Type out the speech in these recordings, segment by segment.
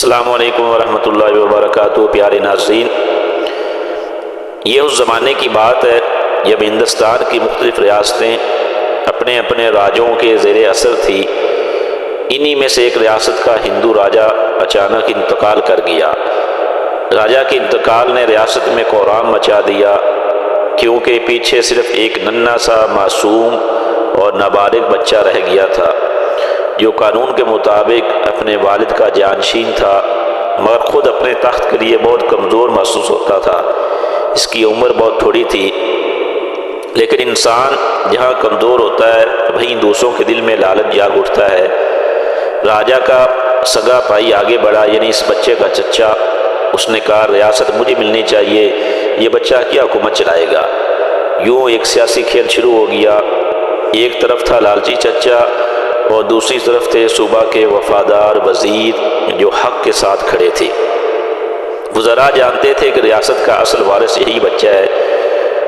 السلام علیکم ورحمۃ اللہ وبرکاتہ۔ پیارے ناظرین، یہ اس زمانے کی بات ہے جب ہندوستان کی مختلف ریاستیں اپنے اپنے راجوں کے زیر اثر تھی۔ انہی میں سے ایک ریاست کا ہندو راجہ اچانک انتقال کر گیا۔ راجہ کے انتقال نے ریاست میں کوہرام مچا دیا، کیونکہ پیچھے صرف ایک ننھا سا معصوم اور نابالغ بچہ رہ گیا تھا، جو قانون کے مطابق اپنے والد کا جانشین تھا، مگر خود اپنے تخت کے لیے بہت کمزور محسوس ہوتا تھا۔ اس کی عمر بہت تھوڑی تھی، لیکن انسان جہاں کمزور ہوتا ہے وہیں دوسروں کے دل میں لالچ جاگ اٹھتا ہے۔ راجہ کا سگا بھائی آگے بڑھا، یعنی اس بچے کا چچا۔ اس نے کہا، ریاست مجھے ملنی چاہیے، یہ بچہ کیا حکومت چلائے گا؟ یوں ایک سیاسی کھیل شروع ہو گیا۔ ایک طرف تھا لالچی چچا اور دوسری طرف تھے صوبہ کے وفادار وزیر جو حق کے ساتھ کھڑے تھے۔ وزراء جانتے تھے کہ ریاست کا اصل وارث یہی بچہ ہے۔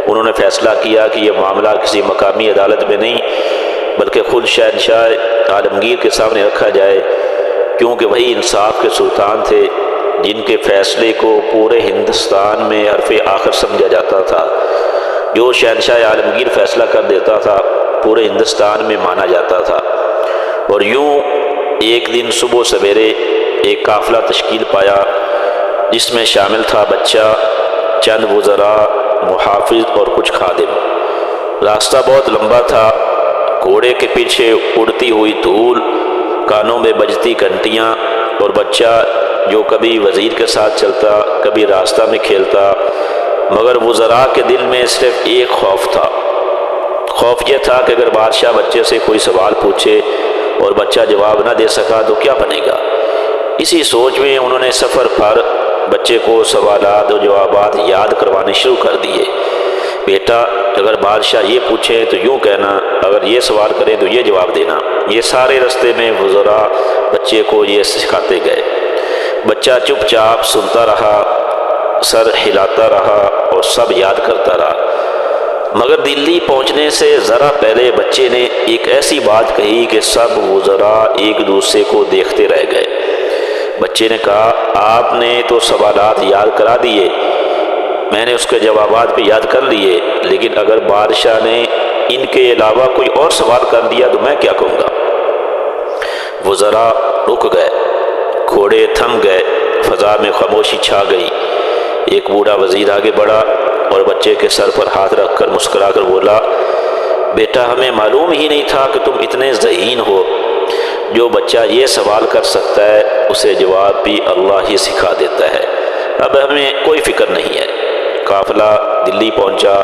انہوں نے فیصلہ کیا کہ یہ معاملہ کسی مقامی عدالت میں نہیں بلکہ خود شہنشاہ عالمگیر کے سامنے رکھا جائے، کیونکہ وہی انصاف کے سلطان تھے، جن کے فیصلے کو پورے ہندوستان میں حرف آخر سمجھا جاتا تھا۔ جو شہنشاہ عالمگیر فیصلہ کر دیتا تھا پورے ہندوستان میں مانا جاتا تھا۔ اور یوں ایک دن صبح سویرے ایک قافلہ تشکیل پایا، جس میں شامل تھا بچہ، چند وزراء، محافظ اور کچھ خادم۔ راستہ بہت لمبا تھا، گھوڑے کے پیچھے اڑتی ہوئی دھول، کانوں میں بجتی گھنٹیاں، اور بچہ جو کبھی وزیر کے ساتھ چلتا، کبھی راستہ میں کھیلتا، مگر وزراء کے دل میں صرف ایک خوف تھا۔ خوف یہ تھا کہ اگر بادشاہ بچے سے کوئی سوال پوچھے اور بچہ جواب نہ دے سکا تو کیا بنے گا۔ اسی سوچ میں انہوں نے سفر پر بچے کو سوالات اور جوابات یاد کروانے شروع کر دیے۔ بیٹا، اگر بادشاہ یہ پوچھیں تو یوں کہنا، اگر یہ سوال کریں تو یہ جواب دینا۔ یہ سارے رستے میں وزراء بچے کو یہ سکھاتے گئے۔ بچہ چپ چاپ سنتا رہا، سر ہلاتا رہا اور سب یاد کرتا رہا۔ مگر دلی پہنچنے سے ذرا پہلے بچے نے ایک ایسی بات کہی کہ سب وزراء ایک دوسرے کو دیکھتے رہ گئے۔ بچے نے کہا، آپ نے تو سوالات یاد کرا دیے، میں نے اس کے جوابات بھی یاد کر لیے، لیکن اگر بادشاہ نے ان کے علاوہ کوئی اور سوال کر دیا تو میں کیا کہوں گا؟ وزراء رک گئے، گھوڑے تھم گئے، فضا میں خاموشی چھا گئی۔ ایک بوڑھا وزیر آگے بڑھا اور بچے کے سر پر ہاتھ رکھ کر مسکرا کر بولا، بیٹا، ہمیں معلوم ہی نہیں تھا کہ تم اتنے ذہین ہو۔ جو بچہ یہ سوال کر سکتا ہے اسے جواب بھی اللہ ہی سکھا دیتا ہے۔ اب ہمیں کوئی فکر نہیں ہے۔ قافلہ دلی پہنچا،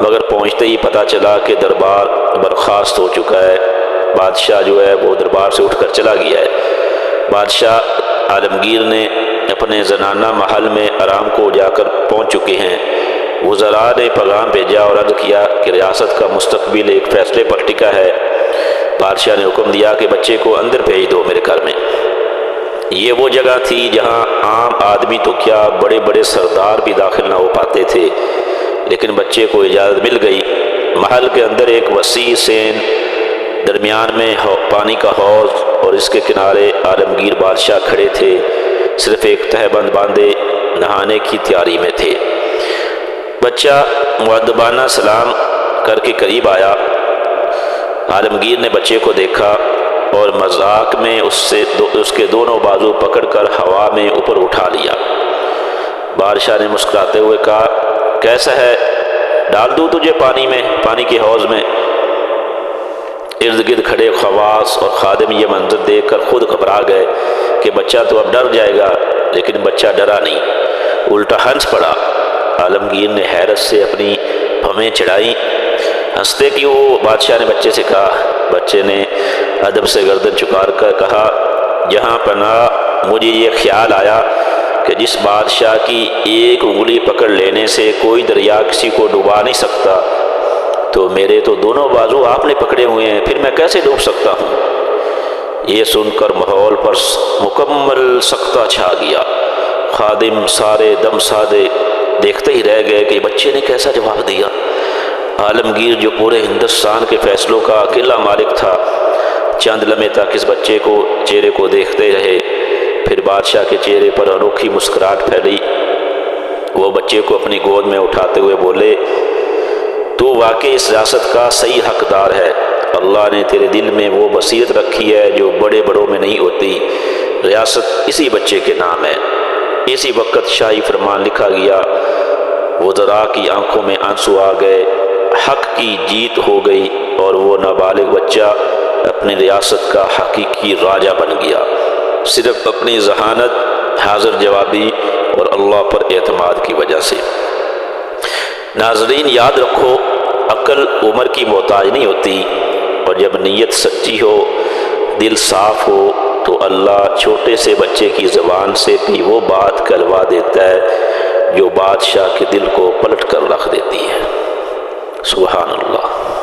مگر پہنچتے ہی پتہ چلا کہ دربار برخاست ہو چکا ہے۔ بادشاہ جو ہے وہ دربار سے اٹھ کر چلا گیا ہے۔ بادشاہ عالمگیر نے اپنے زنانہ محل میں آرام کو جا کر پہنچ چکے ہیں۔ وزراء نے پیغام بھیجا اور عرض کیا کہ ریاست کا مستقبل ایک فیصلے پر ٹکا ہے۔ بادشاہ نے حکم دیا کہ بچے کو اندر بھیج دو میرے گھر میں۔ یہ وہ جگہ تھی جہاں عام آدمی تو کیا بڑے بڑے سردار بھی داخل نہ ہو پاتے تھے، لیکن بچے کو اجازت مل گئی۔ محل کے اندر ایک وسیع سین، درمیان میں پانی کا حوض اور اس کے کنارے عالمگیر بادشاہ کھڑے تھے، صرف ایک تہبند باندھے نہانے کی تیاری میں تھے۔ بچہ مؤدبانہ سلام کر کے قریب آیا۔ عالمگیر نے بچے کو دیکھا اور مذاق میں اس کے دونوں بازو پکڑ کر ہوا میں اوپر اٹھا لیا۔ بادشاہ نے مسکراتے ہوئے کہا، کیسا ہے، ڈال دوں تجھے پانی کے حوض میں؟ ارد گرد کھڑے خواص اور خادم یہ منظر دیکھ کر خود گھبرا گئے کہ بچہ تو اب ڈر جائے گا، لیکن بچہ ڈرا نہیں، الٹا ہنس پڑا۔ عالمگیر نے حیرت سے اپنی بھویں چڑھائیں۔ ہنستے کیوں ہو؟ بادشاہ نے بچے سے کہا۔ بچے نے ادب سے گردن جھکا کر کہا، جہاں پناہ مجھے یہ خیال آیا کہ جس بادشاہ کی ایک انگلی پکڑ لینے سے کوئی دریا کسی کو ڈوبا نہیں سکتا، تو میرے تو دونوں بازو آپ نے پکڑے ہوئے ہیں، پھر میں کیسے ڈوب سکتا ہوں؟ یہ سن کر ماحول پر مکمل سکتہ چھا گیا۔ خادم سارے دم سادے دیکھتے ہی رہ گئے کہ بچے نے کیسا جواب دیا۔ عالمگیر جو پورے ہندوستان کے فیصلوں کا اکیلا مالک تھا، چند لمحے تک اس بچے کو چہرے کو دیکھتے رہے، پھر بادشاہ کے چہرے پر انوکھی مسکراہٹ پھیلی۔ وہ بچے کو اپنی گود میں اٹھاتے ہوئے بولے، تو واقعی اس ریاست کا صحیح حقدار ہے۔ اللہ نے تیرے دل میں وہ بصیرت رکھی ہے جو بڑے بڑوں میں نہیں ہوتی۔ ریاست اسی بچے کے نام ہے۔ اسی وقت شاہی فرمان لکھا گیا۔ وزراء کی آنکھوں میں آنسو آ گئے، حق کی جیت ہو گئی اور وہ نابالغ بچہ اپنی ریاست کا حقیقی راجہ بن گیا، صرف اپنی ذہانت، حاضر جوابی اور اللہ پر اعتماد کی وجہ سے۔ ناظرین یاد رکھو، عقل عمر کی محتاج نہیں ہوتی، اور جب نیت سچی ہو، دل صاف ہو، تو اللہ چھوٹے سے بچے کی زبان سے بھی وہ بات کہلوا دیتا ہے جو بادشاہ کے دل کو پلٹ کر رکھ دیتی ہے۔ سبحان اللہ۔